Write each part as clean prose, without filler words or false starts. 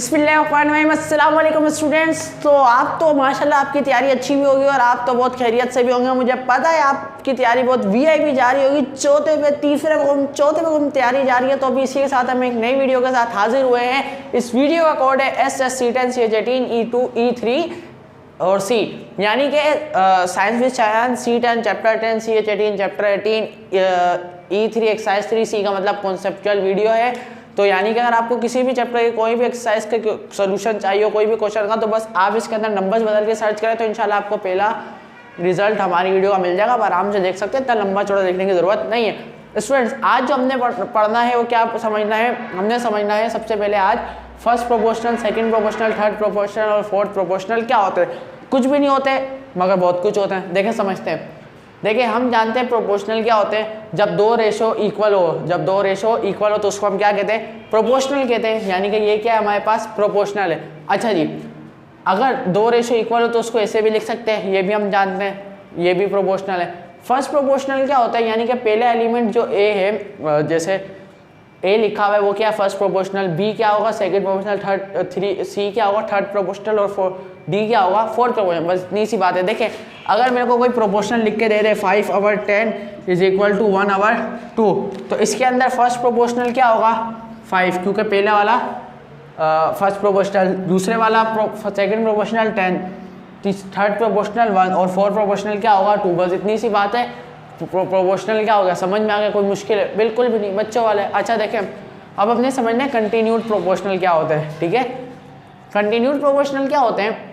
बिस्मिल्लाहिर्रहमानिर्रहीम। अस्सलाम वालेकुम स्टूडेंट्स। तो आप तो माशाल्लाह आपकी तैयारी अच्छी भी होगी और आप तो बहुत खैरियत से भी होंगे। मुझे पता है आपकी तैयारी बहुत वीआईपी जा रही होगी। चौथे पे तैयारी जा रही है। तो अभी इसी के साथ हम एक नई वीडियो के साथ हाजिर हुए हैं। इस वीडियो का कोड है SSC10 CH18 E2 E3 और सी, यानी कि साइंस विद चांद C10 chapter 10 CH18 chapter 18 E3 exercise 3C का मतलब कॉन्सेप्चुअल वीडियो है। तो यानी कि अगर आपको किसी भी चैप्टर के कोई भी एक्सरसाइज का सोल्यूशन चाहिए हो, कोई भी क्वेश्चन का, तो बस आप इसके अंदर नंबर्स बदल के सर्च करें तो इंशाल्लाह आपको पहला रिजल्ट हमारी वीडियो का मिल जाएगा। आप आराम से देख सकते हैं, इतना लंबा चौड़ा देखने की ज़रूरत नहीं है। स्टूडेंट्स, आज जो हमने पढ़ना है वो क्या समझना है, हमने समझना है सबसे पहले आज first proportional, second proportional, third proportional और फोर्थ प्रोपोर्शनल क्या होते हैं। कुछ भी नहीं होते मगर बहुत कुछ होते हैं। देखें, समझते हैं। देखिए, हम जानते हैं प्रोपोर्शनल क्या होते हैं। जब दो रेशो इक्वल हो तो उसको हम क्या कहते हैं, प्रोपोर्शनल कहते हैं। यानी कि ये क्या है, हमारे पास प्रोपोर्शनल है। अच्छा जी, अगर दो रेशो इक्वल हो तो उसको ऐसे भी लिख सकते हैं, ये भी हम जानते हैं, ये भी प्रोपोर्शनल है। फर्स्ट प्रोपोर्शनल क्या होता है, यानी कि पहला एलिमेंट जो ए है, जैसे ए लिखा हुआ है वो क्या है, फर्स्ट प्रोपोर्शनल। बी क्या होगा, सेकंड प्रोपोर्शनल। थर्ड सी क्या होगा, थर्ड प्रोपोर्शनल। और डी क्या होगा, फोर्थ प्रोपोर्शनल। बस इतनी सी बात है। देखें, अगर मेरे को कोई प्रोपोर्शनल लिख के दे रहे 5/10 इज इक्वल टू 1/2, तो इसके अंदर फर्स्ट प्रोपोर्शनल क्या होगा, 5, क्योंकि पहला वाला फर्स्ट प्रोपोर्शनल, दूसरे वाला सेकंड प्रोपोर्शनल 10, थर्ड प्रोपोर्शनल 1 और फोर्थ प्रोपोर्शनल क्या होगा 2। बस इतनी सी बात है। प्रोपोर्शनल क्या हो गया, समझ में आ गया। कोई मुश्किल है बिल्कुल भी नहीं, बच्चों वाले। अच्छा देखें, अब अपने समझना है कंटिन्यूड प्रोपोर्शनल क्या होता है। ठीक है, कंटिन्यूड प्रोपोर्शनल क्या होते हैं।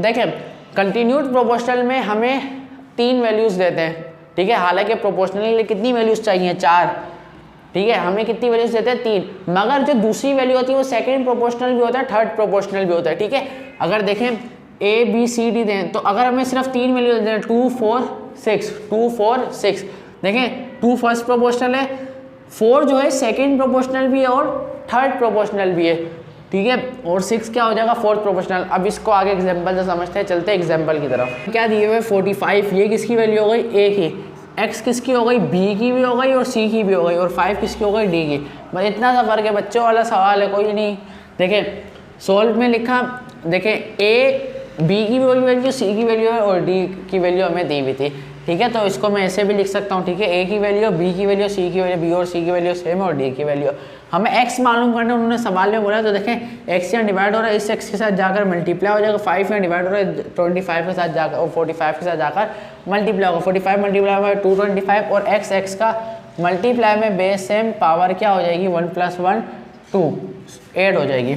देखें, कंटिन्यूड प्रोपोर्शनल में हमें 3 वैल्यूज़ देते हैं। ठीक है, हालांकि प्रोपोर्शनल के लिए कितनी वैल्यूज़ चाहिए, 4। ठीक है, हमें कितनी वैल्यूज़ देते हैं, 3। मगर जो दूसरी वैल्यू होती है वो सेकंड प्रोपोर्शनल भी होता है, थर्ड प्रोपोर्शनल भी होता है। ठीक है, अगर देखें A B C D दें तो अगर हमें सिर्फ 3 वैल्यू देते हैं 2 4 6, देखें 2 फर्स्ट प्रोपोर्शनल है, 4 जो है सेकंड प्रोपोर्शनल भी है और थर्ड प्रोपोर्शनल भी है। ठीक है, और 6 क्या हो जाएगा, फोर्थ प्रोपोर्शनल। अब इसको आगे एग्जांपल से समझते हैं, चलते हैं एग्जांपल की तरफ। क्या दिए हुए 45, ये किसकी वैल्यू हो गई, A की। X किसकी हो गई, B की भी हो गई और C की भी हो गई। और 5 किसकी हो गई, D की। बस इतना सा फर्क है, बच्चों वाला सवाल है, कोई नहीं। देखें, सोल्व में लिखा, देखें A B की भी वैल्यू, C की वैल्यू है और D की वैल्यू हमें दी हुई थी। ठीक है, तो इसको मैं ऐसे भी लिख सकता हूँ। ठीक है, A की वैल्यू, B की वैल्यू, C की वैल्यू, B और C की वैल्यू सेम और D की वैल्यू। हमें X मालूम करना, उन्होंने सवाल में बोला। तो देखें, X यहाँ डिवाइड हो रहा है, इस X के साथ जाकर मल्टीप्लाई हो जाएगा। 5 यहाँ डिवाइड हो रहा है 25 के साथ जाकर और 45 के साथ जाकर मल्टीप्लाई होगा। 45 मल्टीप्लाई होगा 225 और X का मल्टीप्लाई में बेस सेम, पावर क्या हो जाएगी 1 + 1 2 8 हो जाएगी।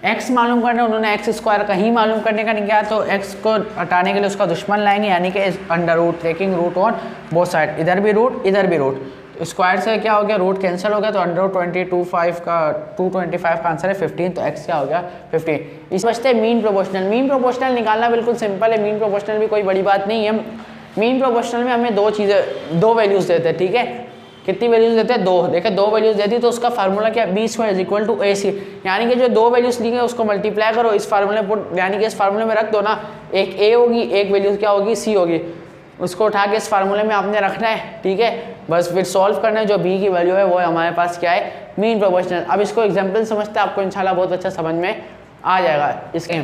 x मालूम करना, उन्होंने एक्स स्क्वायर कहीं मालूम करने का नहीं किया, तो x को हटाने के लिए उसका दुश्मन लाएंगे, यानी कि under root, taking root on both side. इधर भी रूट इधर भी रूट, स्क्वायर से क्या हो गया, रूट कैंसिल हो गया, तो अंडर रूट 225 का आंसर है 15। तो x क्या हो गया 15। इस बचते हैं मीन प्रोपोर्शनल। मीन प्रोपोर्शनल निकालना बिल्कुल सिंपल है। मीन प्रोपोर्शनल भी कोई बड़ी बात नहीं है। मीन प्रोपोर्शनल में हमें दो वैल्यूज़ देते हैं। ठीक है, कितनी वैल्यूज़ देते हैं, 2। देखिए, 2 वैल्यूज़ देती तो उसका फार्मूला क्या, B² = AC। यानी कि जो 2 वैल्यूज़ ली है उसको मल्टीप्लाई करो, इस फार्मूले पुट, यानी कि इस फार्मूले में रख दो ना। एक A होगी, एक वैल्यू क्या होगी, C होगी। उसको उठा के इस फार्मूले में आपने रखना है। ठीक है, बस फिर सॉल्व करना है। जो B की वैल्यू है वो हमारे पास क्या है, मीन प्रोपोर्शनल। अब इसको एग्जाम्पल समझते हैं, आपको इंशाल्लाह बहुत अच्छा समझ में आ जाएगा। इसके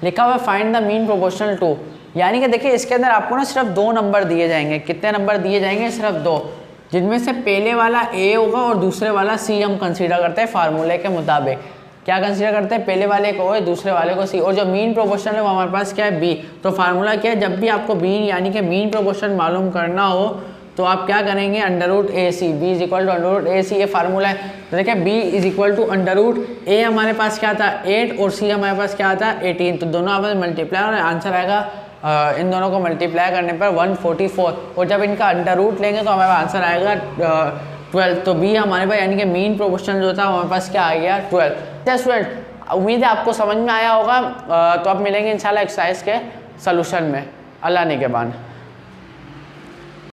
लिखा हुआ फाइंड द मीन प्रोपोर्शनल 2, यानी कि देखिए इसके अंदर आपको ना सिर्फ 2 नंबर दिए जाएंगे। कितने नंबर दिए जाएंगे, सिर्फ 2, जिनमें से पहले वाला A होगा और दूसरे वाला C हम कंसीडर करते हैं फार्मूले के मुताबिक। क्या कंसीडर करते हैं, पहले वाले को A, दूसरे वाले को C। और जो मीन प्रोपोर्शनल है वो हमारे पास क्या है, B। तो फार्मूला क्या है, जब भी आपको मीन यानी कि मीन प्रोपोर्शनल मालूम करना हो तो आप क्या करेंगे, √AC, B = √AC, ये फार्मूला है। तो देखिए, B = √A हमारे पास क्या था 8 और C हमारे पास क्या था 18। तो दोनों आपस में मल्टीप्लाई और आंसर आएगा, इन दोनों को मल्टीप्लाई करने पर 144। और जब इनका अंडर रूट लेंगे तो हमारे पास आंसर आएगा 12। तो B हमारे पास यानी कि मीन प्रोपोर्शनल जो था हमारे पास क्या आ गया 12। स्टूडेंट, उम्मीद है आपको समझ में आया होगा। तो अब मिलेंगे इंशाल्लाह एक्सरसाइज के सलूशन में। अल्लाह ने के बाद।